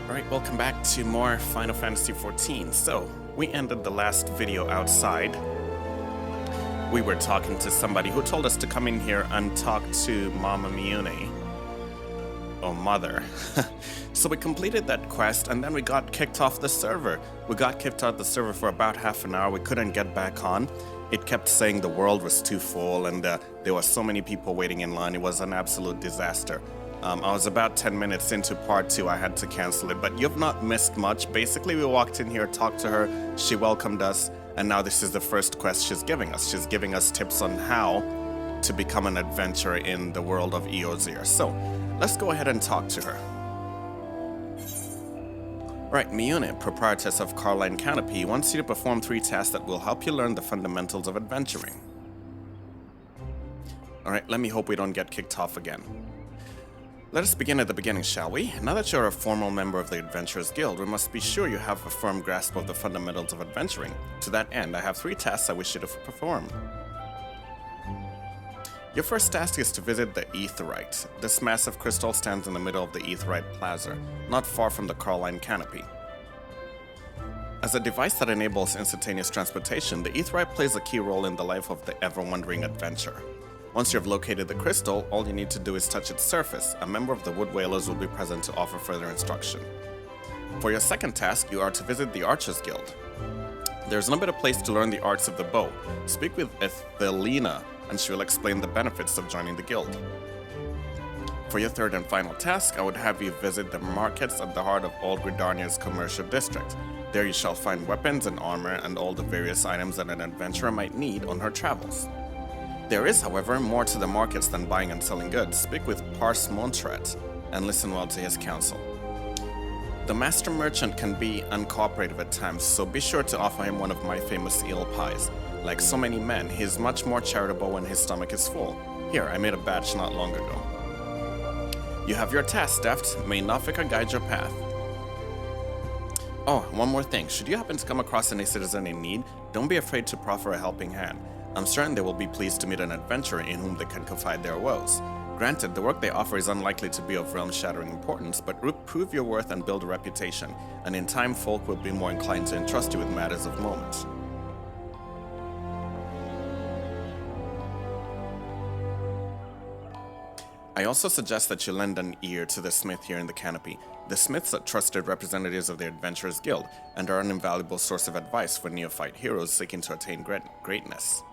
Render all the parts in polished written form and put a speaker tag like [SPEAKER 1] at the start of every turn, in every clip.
[SPEAKER 1] Alright, welcome back to more Final Fantasy XIV. So, we ended the last video outside. We were talking to somebody who told us to come in here and talk to Mama Miune. Oh, mother. So we completed that quest and then we got kicked off the server. We got kicked out the server for about half an hour. We couldn't get back on. It kept saying the world was too full and there were so many people waiting in line. It was an absolute disaster. I was about 10 minutes into part 2, I had to cancel it, but you've not missed much. Basically, we walked in here, talked to her, she welcomed us, and now this is the first quest she's giving us. She's giving us tips on how to become an adventurer in the world of Eorzea. So, let's go ahead and talk to her. Right, Miune, proprietress of Garlean Empire, wants you to perform 3 tasks that will help you learn the fundamentals of adventuring. Alright, let me hope we don't get kicked off again. Let us begin at the beginning, shall we? Now that you're a formal member of the Adventurers Guild, we must be sure you have a firm grasp of the fundamentals of adventuring. To that end, I have 3 tasks I wish you to perform. Your first task is to visit the Aetheryte. This massive crystal stands in the middle of the Aetheryte Plaza, not far from the Garlean Canopy. As a device that enables instantaneous transportation, the Aetheryte plays a key role in the life of the ever-wandering adventurer. Once you have located the crystal, all you need to do is touch its surface. A member of the Wood Whalers will be present to offer further instruction. For your second task, you are to visit the Archers Guild. There is no better place to learn the arts of the bow. Speak with Ethelina, and she will explain the benefits of joining the guild. For your third and final task, I would have you visit the markets at the heart of Old Gridania's commercial district. There you shall find weapons and armor and all the various items that an adventurer might need on her travels. There is, however, more to the markets than buying and selling goods. Speak with Pars Montret and listen well to his counsel. The master merchant can be uncooperative at times, so be sure to offer him one of my famous eel pies. Like so many men, he is much more charitable when his stomach is full. Here, I made a batch not long ago. You have your task, Deft. May Nafika guide your path. Oh, one more thing. Should you happen to come across any citizen in need, don't be afraid to proffer a helping hand. I'm certain they will be pleased to meet an adventurer in whom they can confide their woes. Granted, the work they offer is unlikely to be of realm-shattering importance, but prove your worth and build a reputation, and in time folk will be more inclined to entrust you with matters of moment. I also suggest that you lend an ear to the smith here in the canopy. The smiths are trusted representatives of the Adventurers Guild, and are an invaluable source of advice for neophyte heroes seeking to attain greatness.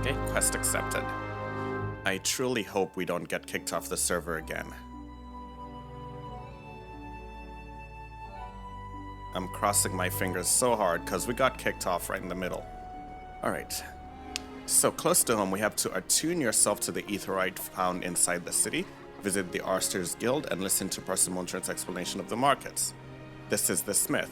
[SPEAKER 1] Okay, quest accepted. I truly hope we don't get kicked off the server again. I'm crossing my fingers so hard because we got kicked off right in the middle. Alright. So close to home, we have to attune yourself to the Aetheryte found inside the city, visit the Archers Guild, and listen to Parson Montret's explanation of the markets. This is the smith.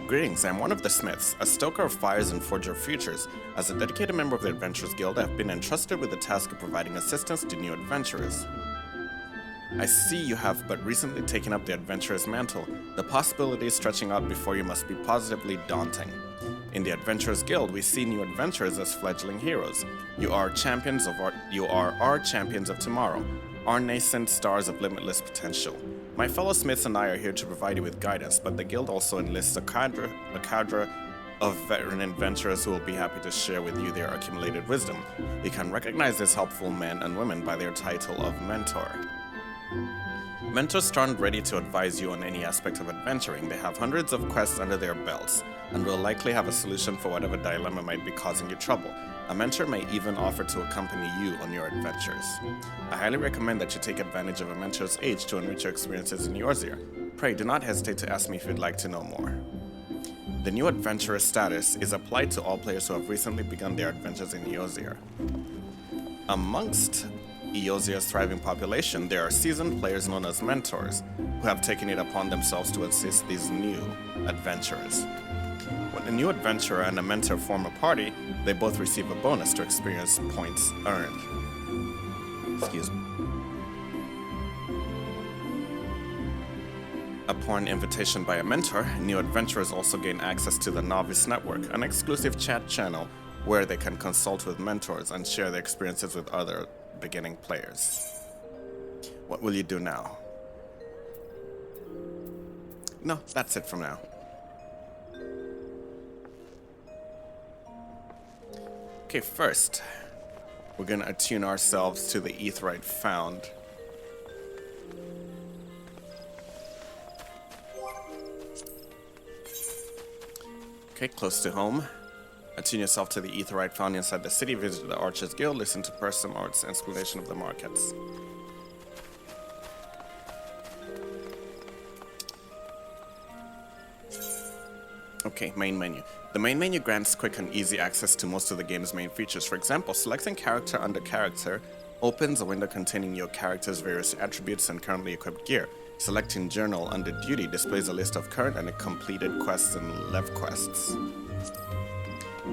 [SPEAKER 1] Greetings, I'm one of the smiths, a stoker of fires and forger of futures. As a dedicated member of the Adventurers Guild, I have been entrusted with the task of providing assistance to new adventurers. I see you have but recently taken up the adventurer's mantle. The possibilities stretching out before you must be positively daunting. In the Adventurers Guild, we see new adventurers as fledgling heroes. You are our champions of tomorrow, our nascent stars of limitless potential. My fellow smiths and I are here to provide you with guidance, but the guild also enlists a cadre of veteran adventurers who will be happy to share with you their accumulated wisdom. You can recognize these helpful men and women by their title of mentor. Mentors stand ready to advise you on any aspect of adventuring. They have hundreds of quests under their belts, and will likely have a solution for whatever dilemma might be causing you trouble. A mentor may even offer to accompany you on your adventures. I highly recommend that you take advantage of a mentor's age to enrich your experiences in Eorzea. Pray do not hesitate to ask me if you'd like to know more. The new adventurer status is applied to all players who have recently begun their adventures in Eorzea. Amongst Eorzea's thriving population, there are seasoned players known as mentors, who have taken it upon themselves to assist these new adventurers. When a new adventurer and a mentor form a party, they both receive a bonus to experience points earned. Excuse me. Upon invitation by a mentor, new adventurers also gain access to the Novice Network, an exclusive chat channel where they can consult with mentors and share their experiences with other beginning players. What will you do now? No, that's it from now. Okay, first, we're gonna attune ourselves to the Aetheryte found. Okay, close to home. Attune yourself to the Aetheryte found inside the city, visit the Archers Guild, listen to Persimmor's explanation of the markets. Okay, main menu. The main menu grants quick and easy access to most of the game's main features. For example, selecting character under character opens a window containing your character's various attributes and currently equipped gear. Selecting journal under duty displays a list of current and completed quests and left quests.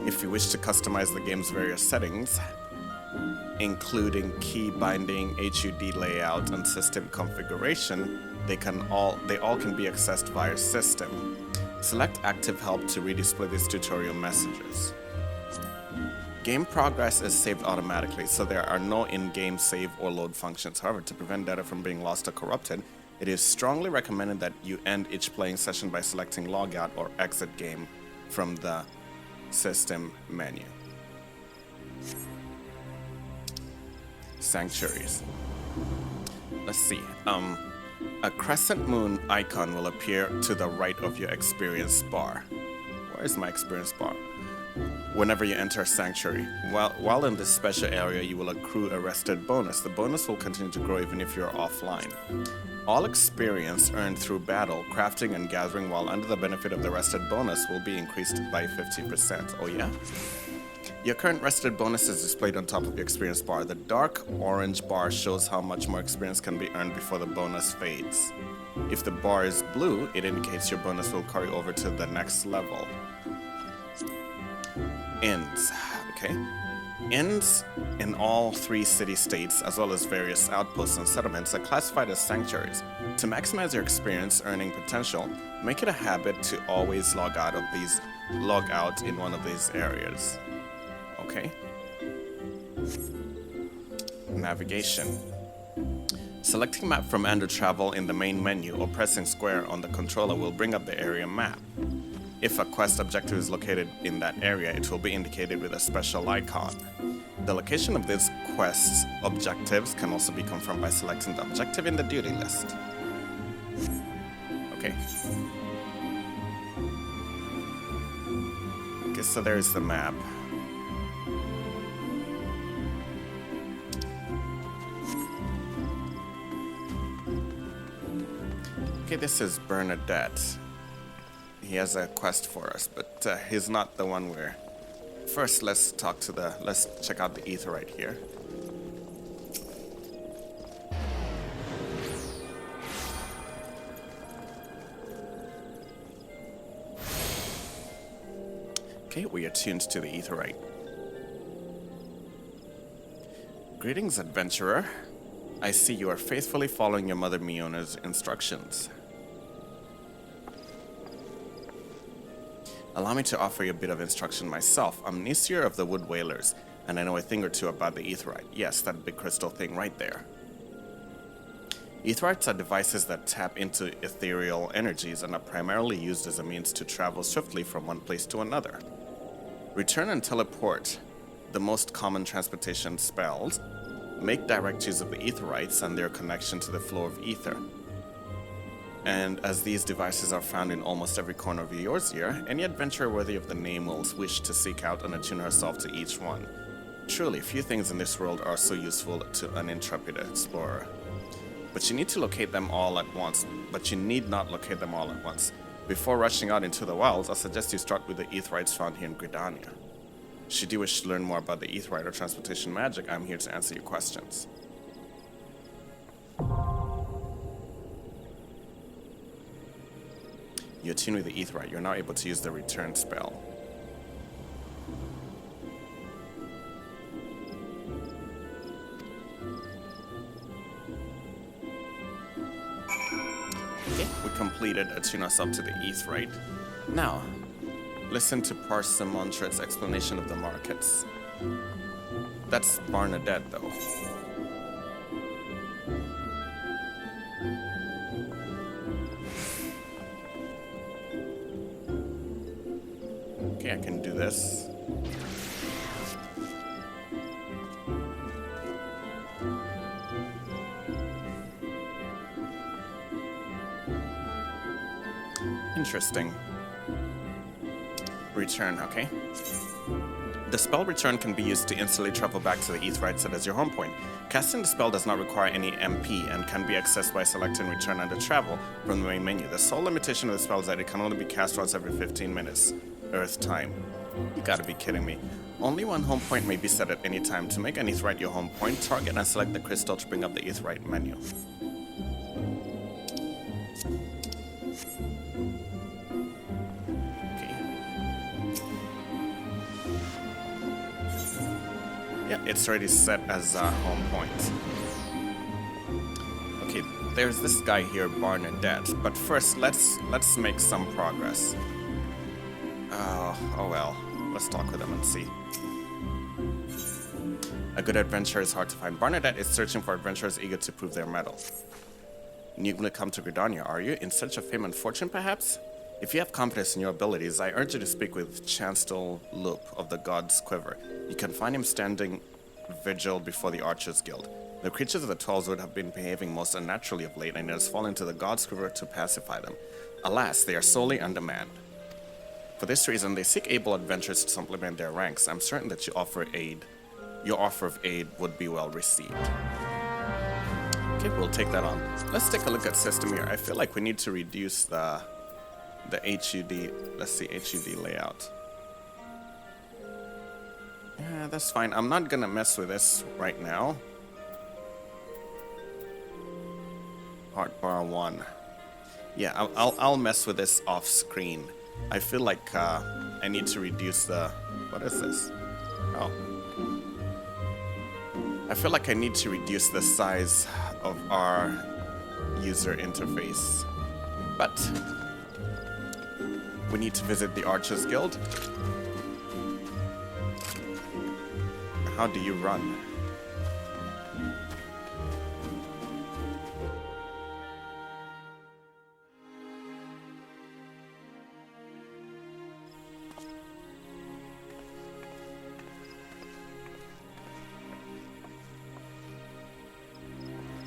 [SPEAKER 1] If you wish to customize the game's various settings, including key binding, HUD layout, and system configuration, they all can be accessed via system. Select active help to redisplay these tutorial messages. Game progress is saved automatically, so there are no in-game save or load functions. However, to prevent data from being lost or corrupted, it is strongly recommended that you end each playing session by selecting logout or exit game from the system menu. Sanctuaries. Let's see. A crescent moon icon will appear to the right of your experience bar. Where is my experience bar? Whenever you enter a sanctuary. While in this special area, you will accrue a rested bonus. The bonus will continue to grow even if you're offline. All experience earned through battle, crafting, and gathering while under the benefit of the rested bonus will be increased by 50%. Oh yeah? Your current rested bonus is displayed on top of your experience bar. The dark orange bar shows how much more experience can be earned before the bonus fades. If the bar is blue, it indicates your bonus will carry over to the next level. Inns. Okay. Inns in all 3 city-states, as well as various outposts and settlements, are classified as sanctuaries. To maximize your experience earning potential, make it a habit to always log out in one of these areas. Okay. Navigation. Selecting map from Under Travel in the main menu or pressing square on the controller will bring up the area map. If a quest objective is located in that area, it will be indicated with a special icon. The location of these quests objectives can also be confirmed by selecting the objective in the duty list. Okay. Okay, so there's the map. Okay, this is Bernadette. He has a quest for us, but he's not the one we're... First, let's check out the Aetheryte here. Okay, we are tuned to the Aetheryte. Greetings, adventurer. I see you are faithfully following your mother Miona's instructions. Allow me to offer you a bit of instruction myself. I'm Nisir of the Wood Whalers, and I know a thing or two about the Aetheryte. Yes, that big crystal thing right there. Aetherites are devices that tap into ethereal energies and are primarily used as a means to travel swiftly from one place to another. Return and teleport, the most common transportation spells, make direct use of the Aetherites and their connection to the flow of ether. And as these devices are found in almost every corner of Eorzea, any adventurer worthy of the name will wish to seek out and attune herself to each one. Truly, few things in this world are so useful to an intrepid explorer. But you need to locate them all at once. But you need not locate them all at once. Before rushing out into the wilds, I suggest you start with the Aetherites found here in Gridania. Should you wish to learn more about the Aetherite or transportation magic, I'm here to answer your questions. You attune with the Aetheryte. You're now able to use the return spell. Okay, we completed attune ourselves to the Aetheryte. Now, listen to Parsimontrate's explanation of the markets. That's Barnadette, though. Okay, I can do this. Interesting. Return, okay. The spell return can be used to instantly travel back to the Aetheryte set as your home point. Casting the spell does not require any MP and can be accessed by selecting return under travel from the main menu. The sole limitation of the spell is that it can only be cast once every 15 minutes, Earth time. You gotta be kidding me. Only one home point may be set at any time. To make an Aetheryte your home point, target and select the crystal to bring up the Aetheryte menu. It's already set as a home point. Okay, there's this guy here, Barnadette. But first, let's make some progress. Oh well. Let's talk with him and see. A good adventurer is hard to find. Barnadette is searching for adventurers eager to prove their mettle. Newly come to Gridania, are you? In search of fame and fortune, perhaps? If you have confidence in your abilities, I urge you to speak with Chancellor Loop of the God's Quiver. You can find him standing vigil before the Archers Guild. The creatures of the Twelves would have been behaving most unnaturally of late, and it has fallen to the God's Quiver to pacify them. Alas, they are sorely undermanned. For this reason, they seek able adventurers to supplement their ranks. I'm certain that your offer of aid would be well received. Okay, we'll take that on. Let's take a look at system here. I feel like we need to reduce the HUD. Let's see, HUD layout. Yeah, that's fine. I'm not gonna mess with this right now. Hotbar 1. Yeah, I'll mess with this off screen. I feel like I need to reduce the... What is this? Oh. I feel like I need to reduce the size of our user interface. But we need to visit the Archers Guild. How do you run?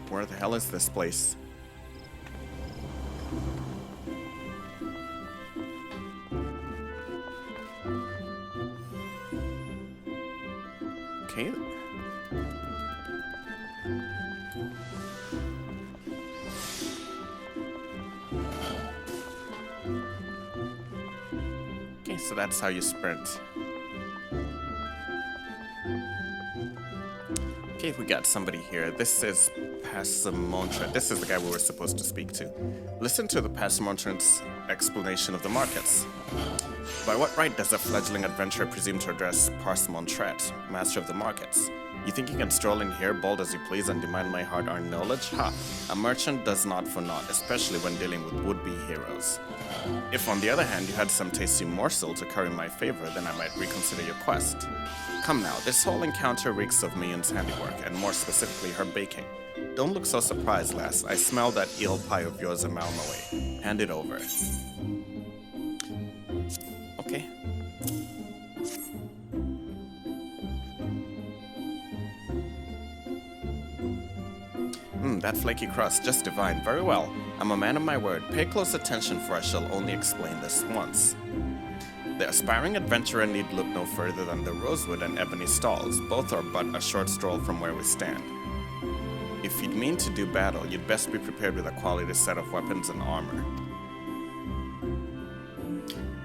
[SPEAKER 1] Where the hell is this place? Okay. Okay, so that's how you sprint. Okay, we got somebody here. This is Parsimontrate. This is the guy we were supposed to speak to. Listen to the Parsimontrate's explanation of the markets. By what right does a fledgling adventurer presume to address Parsimontrate, master of the markets? You think you can stroll in here, bold as you please, and demand my hard-earned knowledge? Ha! A merchant does not for naught, especially when dealing with would-be heroes. If, on the other hand, you had some tasty morsel to curry my favor, then I might reconsider your quest. Come now, this whole encounter reeks of Mion's handiwork, and more specifically her baking. Don't look so surprised, lass. I smell that eel pie of yours a mile away. Hand it over. Okay. That flaky crust, just divine. Very well. I'm a man of my word. Pay close attention, for I shall only explain this once. The aspiring adventurer need look no further than the Rosewood and Ebony stalls. Both are but a short stroll from where we stand. If you'd mean to do battle, you'd best be prepared with a quality set of weapons and armor.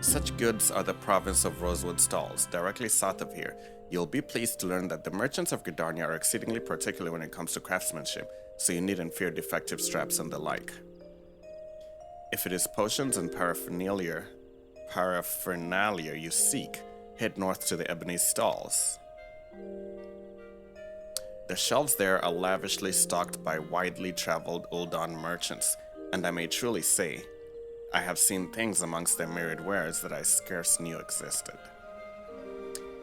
[SPEAKER 1] Such goods are the province of Rosewood stalls, directly south of here. You'll be pleased to learn that the merchants of Gridania are exceedingly particular when it comes to craftsmanship, so you needn't fear defective straps and the like. If it is potions and paraphernalia you seek, head north to the ebony stalls. The shelves there are lavishly stocked by widely traveled Uldan merchants, and I may truly say, I have seen things amongst their myriad wares that I scarce knew existed.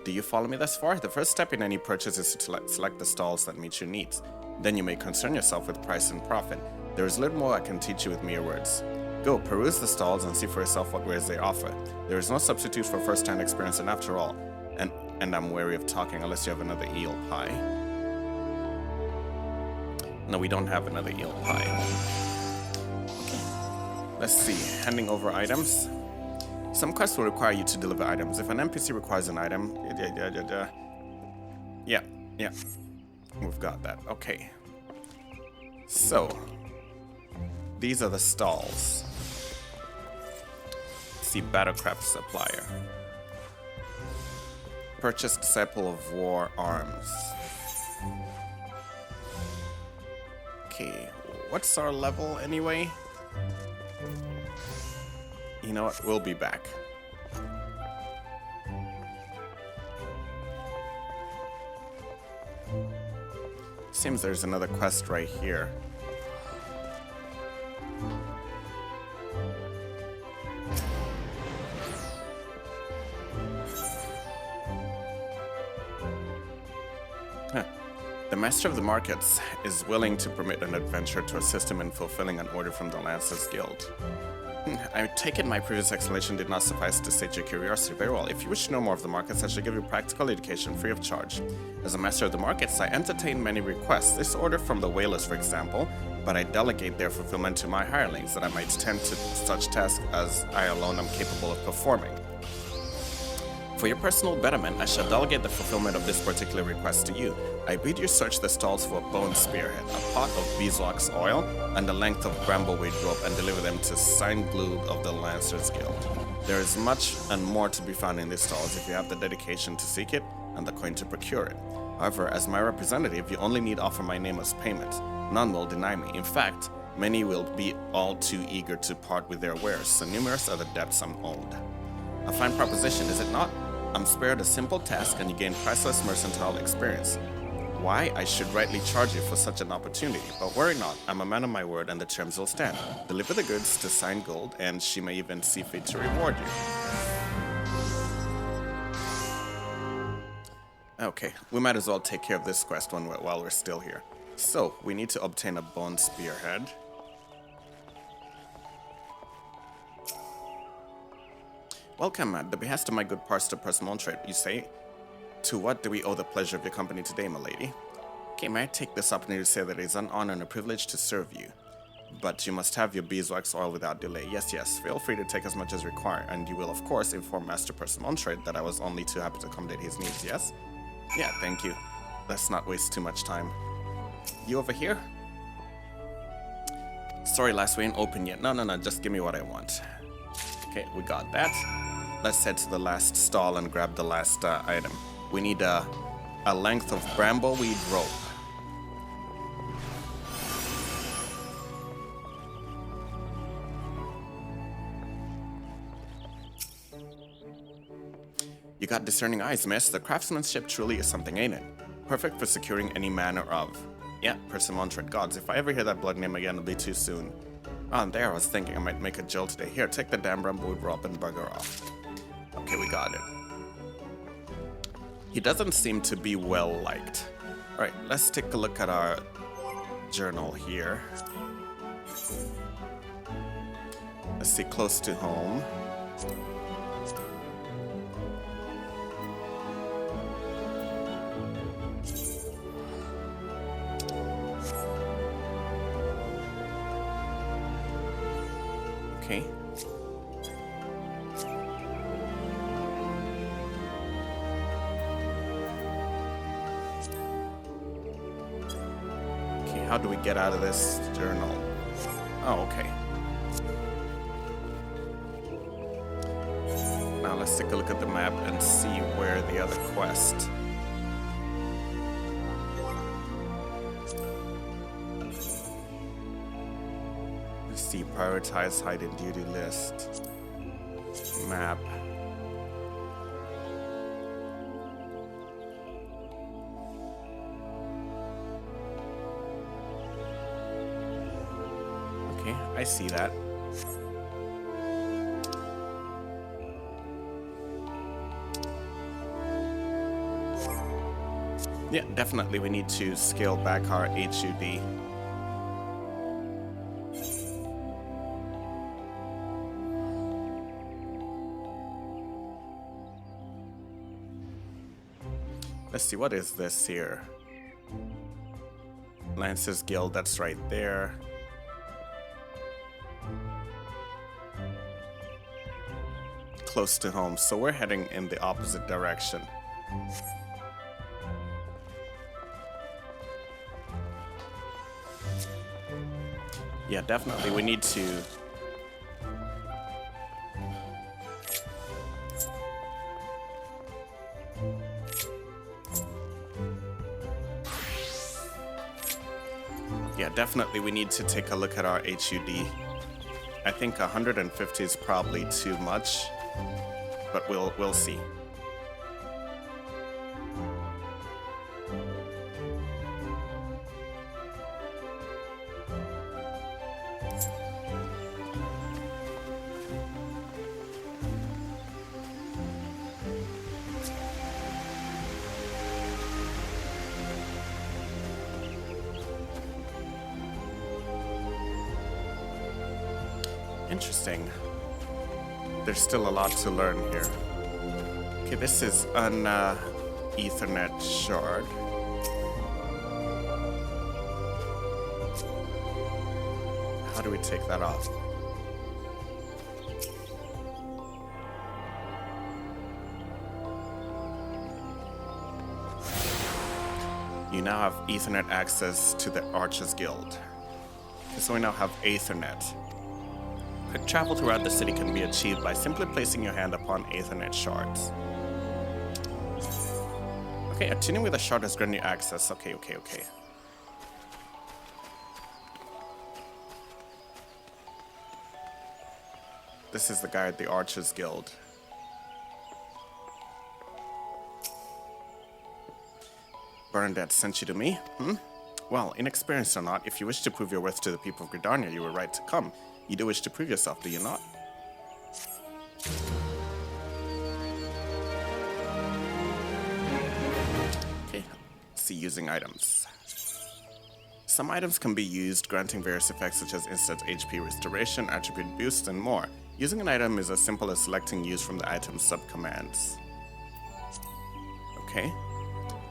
[SPEAKER 1] Do you follow me thus far? The first step in any purchase is to select the stalls that meet your needs. Then you may concern yourself with price and profit. There is little more I can teach you with mere words. Go, peruse the stalls and see for yourself what wares they offer. There is no substitute for first-hand experience, and after all, and I'm wary of talking unless you have another eel pie. No, we don't have another eel pie. Let's see, handing over items. Some quests will require you to deliver items. If an NPC requires an item, yeah, we've got that. Okay. So, these are the stalls. See, Battlecraft Supplier. Purchase Disciple of War Arms. Okay, what's our level anyway? You know what? We'll be back. Seems there's another quest right here. The Master of the Markets is willing to permit an adventurer to assist him in fulfilling an order from the Lancers Guild. I take it my previous explanation did not suffice to sate your curiosity. Very well. If you wish to know more of the markets, I shall give you practical education free of charge. As a master of the markets, I entertain many requests. This order from the whalers, for example, but I delegate their fulfillment to my hirelings, that I might tend to such tasks as I alone am capable of performing. For your personal betterment, I shall delegate the fulfillment of this particular request to you. I bid you search the stalls for a bone spearhead, a pot of beeswax oil, and a length of brambleweed rope, and deliver them to Stormblood of the Lancers Guild. There is much and more to be found in these stalls if you have the dedication to seek it and the coin to procure it. However, as my representative, you only need offer my name as payment. None will deny me. In fact, many will be all too eager to part with their wares, so numerous are the debts I'm owed. A fine proposition, is it not? I'm spared a simple task and you gain priceless mercantile experience. Why I should rightly charge you for such an opportunity, but worry not, I'm a man of my word and the terms will stand. Deliver the goods to Sign Gold and she may even see fit to reward you. Okay, we might as well take care of this quest while we're still here. So, we need to obtain a bone spearhead. Welcome, at the behest of my good pastor Persimontrate, you say? To what do we owe the pleasure of your company today, my lady? Okay, may I take this opportunity to say that it is an honor and a privilege to serve you. But you must have your beeswax oil without delay. Yes, feel free to take as much as required, and you will, of course, inform Master Persimontrate that I was only too happy to accommodate his needs, yes? Yeah, thank you. Let's not waste too much time. You over here? Sorry, lass, we ain't open yet. No, just give me what I want. Okay, we got that. Let's head to the last stall and grab the last item. We need a length of brambleweed rope. You got discerning eyes, miss. The craftsmanship truly is something, ain't it? Perfect for securing any manner of. Yeah, Persimontrate. Gods, if I ever hear that blood name again, it'll be too soon. Oh, there, I was thinking I might make a jill today. Here, take the damn brambleweed rope and bugger off. Okay, we got it. He doesn't seem to be well liked. Alright, let's take a look at our journal here. Let's see, close to home. Okay. Okay, how do we get out of this journal? Oh, okay. Now let's take a look at the map and see where the other quest. Let's see, Prioritize hidden duty list. Map. Okay, I see that. Yeah, definitely we need to scale back our HUD. Let's see, what is this here? Lancers Guild, that's right there. Close to home, so we're heading in the opposite direction. Yeah, definitely we need to take a look at our HUD. I think 150 is probably too much, but we'll see. Interesting. There's still a lot to learn here. Okay, this is an Ethernet shard. How do we take that off? You now have Ethernet access to the Archers Guild. Okay, so we now have Ethernet. Quick travel throughout the city can be achieved by simply placing your hand upon Ethernet shards. Okay, attuning with a shard has granted you access. Okay. This is the guy at the Archers Guild. Bernadette sent you to me? Well, inexperienced or not, if you wish to prove your worth to the people of Gridania, you were right to come. You do wish to prove yourself, do you not? Okay, see using items. Some items can be used, granting various effects such as instant HP restoration, attribute boost, and more. Using an item is as simple as selecting use from the item's subcommands. Okay.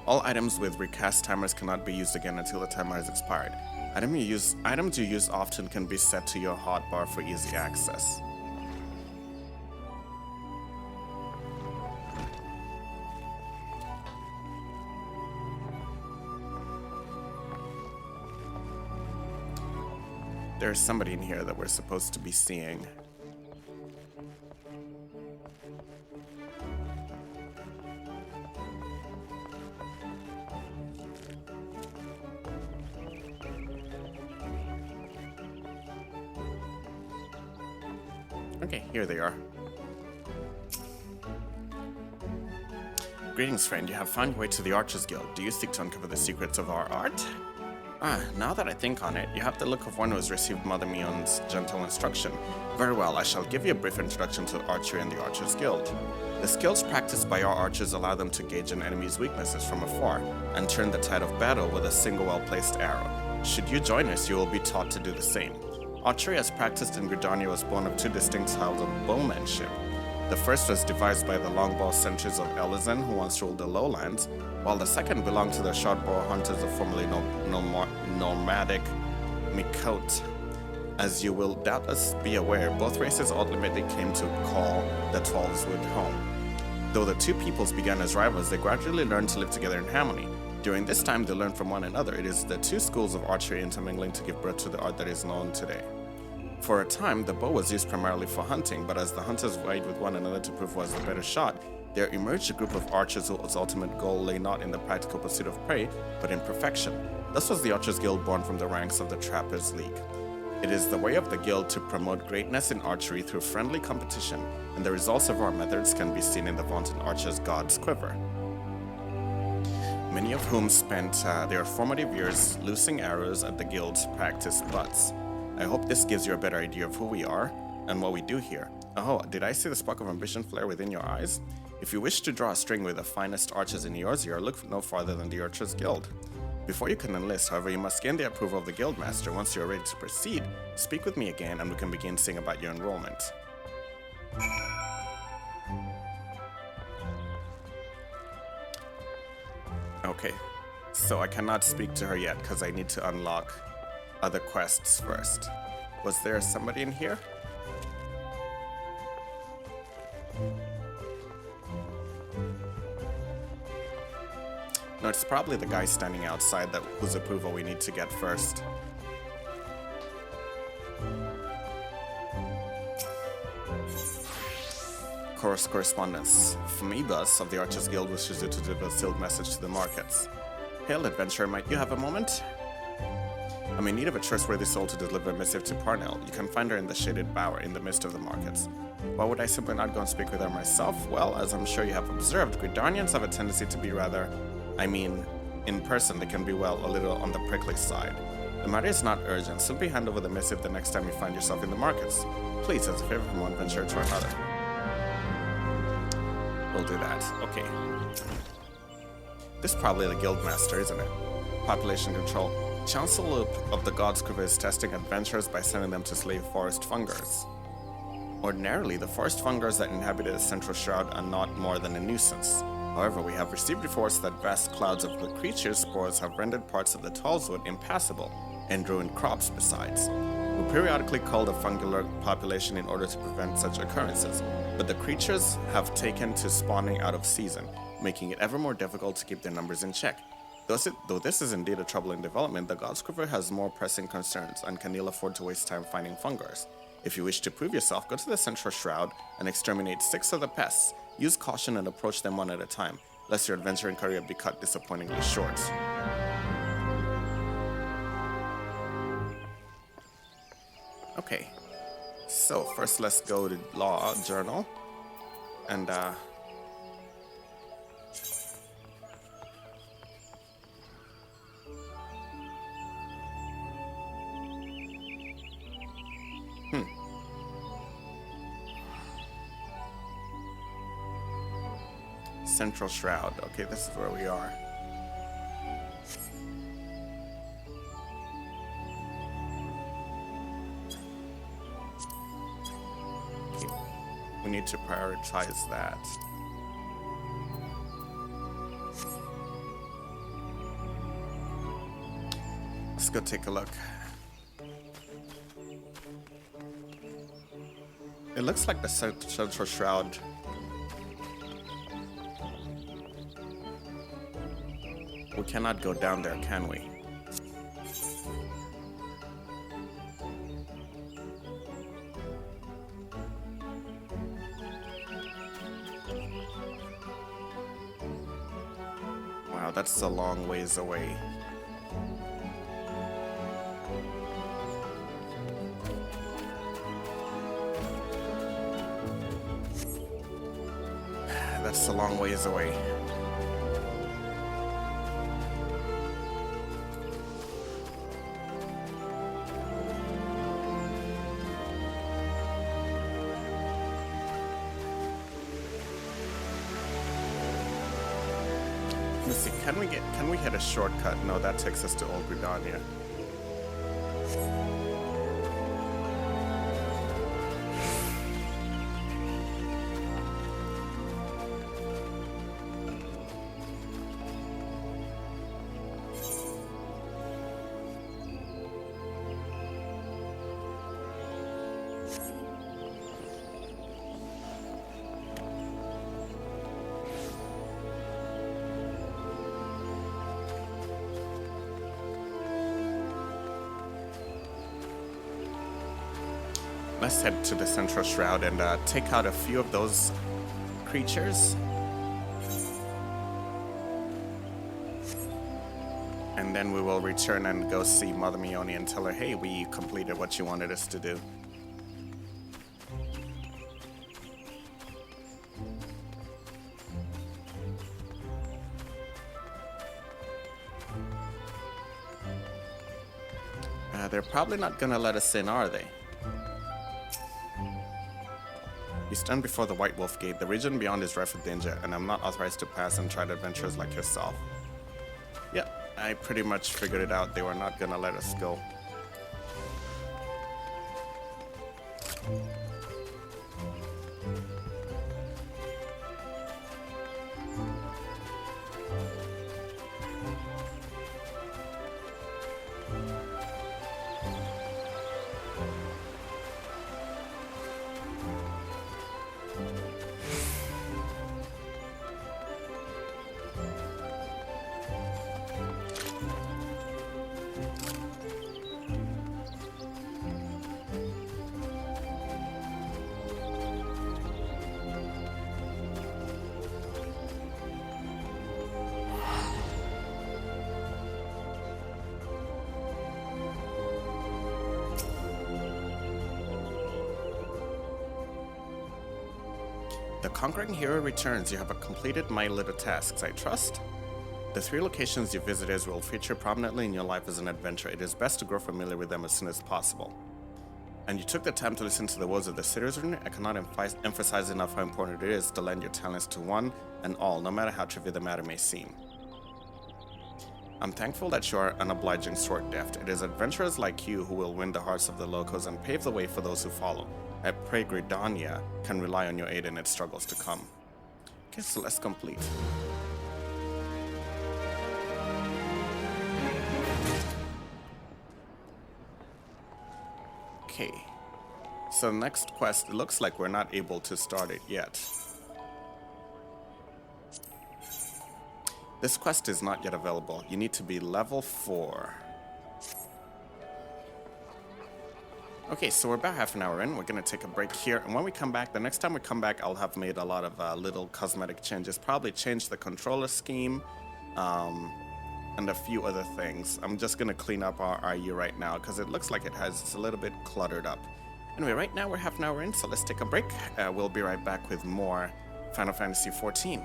[SPEAKER 1] All items with recast timers cannot be used again until the timer is expired. Items you use often can be set to your hotbar for easy access. There's somebody in here that we're supposed to be seeing. Okay, here they are. Greetings, friend. You have found your way to the Archers Guild. Do you seek to uncover the secrets of our art? Now that I think on it, you have the look of one who has received Mother Mion's gentle instruction. Very well, I shall give you a brief introduction to archery and the Archers Guild. The skills practiced by our archers allow them to gauge an enemy's weaknesses from afar and turn the tide of battle with a single well-placed arrow. Should you join us, you will be taught to do the same. Archery as practiced in Gridania was born of two distinct styles of bowmanship. The first was devised by the longbow sentries of Elizan, who once ruled the lowlands, while the second belonged to the shortbow hunters of formerly nomadic Mikot. As you will doubtless be aware, both races ultimately came to call the Twelveswood home. Though the two peoples began as rivals, they gradually learned to live together in harmony. During this time, they learned from one another. It is the two schools of archery intermingling to give birth to the art that is known today. For a time, the bow was used primarily for hunting, but as the hunters vied with one another to prove who was the better shot, there emerged a group of archers whose ultimate goal lay not in the practical pursuit of prey, but in perfection. Thus was the Archers Guild born from the ranks of the Trappers League. It is the way of the guild to promote greatness in archery through friendly competition, and the results of our methods can be seen in the vaunted archer's god's quiver. Many of whom spent their formative years loosing arrows at the guild's practice butts. I hope this gives you a better idea of who we are and what we do here. Oh, did I see the spark of ambition flare within your eyes? If you wish to draw a string with the finest archers in Eorzea, look no farther than the Archers Guild. Before you can enlist, however, you must gain the approval of the Guildmaster. Once you are ready to proceed, speak with me again and we can begin seeing about your enrollment. Okay, so I cannot speak to her yet because I need to unlock other quests first. Was there somebody in here? No, it's probably the guy standing outside whose approval we need to get first. Correspondence. Phoebus of the Archers Guild wishes you to deliver a sealed message to the markets. Hail, adventurer, might you have a moment? I'm in need of a trustworthy soul to deliver a missive to Parnell. You can find her in the shaded bower in the midst of the markets. Why would I simply not go and speak with her myself? Well, as I'm sure you have observed, Gridanians have a tendency to be in person they can be, well, a little on the prickly side. The matter is not urgent. Simply hand over the missive the next time you find yourself in the markets. Please, as a favor from one adventurer to another. We'll do that. Okay. This is probably the Guildmaster, isn't it? Population control. Chancellor Loop of the God's Quiver is testing adventurers by sending them to slay forest fungers. Ordinarily, the forest fungers that inhabited the Central Shroud are not more than a nuisance. However, we have received reports that vast clouds of the creatures' spores have rendered parts of the Tallswood impassable, and ruined crops besides. We periodically cull the fungular population in order to prevent such occurrences, but the creatures have taken to spawning out of season, making it ever more difficult to keep their numbers in check. Though this is indeed a troubling development, the God's Quiver has more pressing concerns and can ill afford to waste time finding fungers. If you wish to prove yourself, go to the Central Shroud and exterminate 6 of the pests. Use caution and approach them one at a time, lest your adventuring career be cut disappointingly short. Okay, so first let's go to Law Journal, and Central Shroud. Okay, this is where we are. Okay. We need to prioritize that. Let's go take a look. It looks like the Central Shroud we cannot go down there, can we? Wow, that's a long ways away. That's a long ways away. Let's see, can we hit a shortcut? No, that takes us to Old Gridania. Let's head to the Central Shroud and take out a few of those creatures. And then we will return and go see Mother Mione and tell her, hey, we completed what you wanted us to do. They're probably not gonna let us in, are they? You stand before the White Wolf Gate. The region beyond is rife with danger, and I'm not authorized to pass uncharted adventures like yourself. Yeah, I pretty much figured it out. They were not gonna let us go. The conquering hero returns. You have completed my little tasks, I trust. The 3 locations you visited will feature prominently in your life as an adventurer. It is best to grow familiar with them as soon as possible. And you took the time to listen to the words of the citizenry. I cannot emphasize enough how important it is to lend your talents to one and all, no matter how trivial the matter may seem. I'm thankful that you are unobliging sword deft. It is adventurers like you who will win the hearts of the locals and pave the way for those who follow. I pray Gridania can rely on your aid in its struggles to come. Okay, so let's complete. Okay. So next quest, it looks like we're not able to start it yet. This quest is not yet available. You need to be level 4. Okay, so we're about half an hour in. We're going to take a break here. And when we come back, the next time we come back, I'll have made a lot of little cosmetic changes. Probably change the controller scheme and a few other things. I'm just going to clean up our IU right now because it looks like it's a little bit cluttered up. Anyway, right now we're half an hour in, so let's take a break. We'll be right back with more Final Fantasy XIV.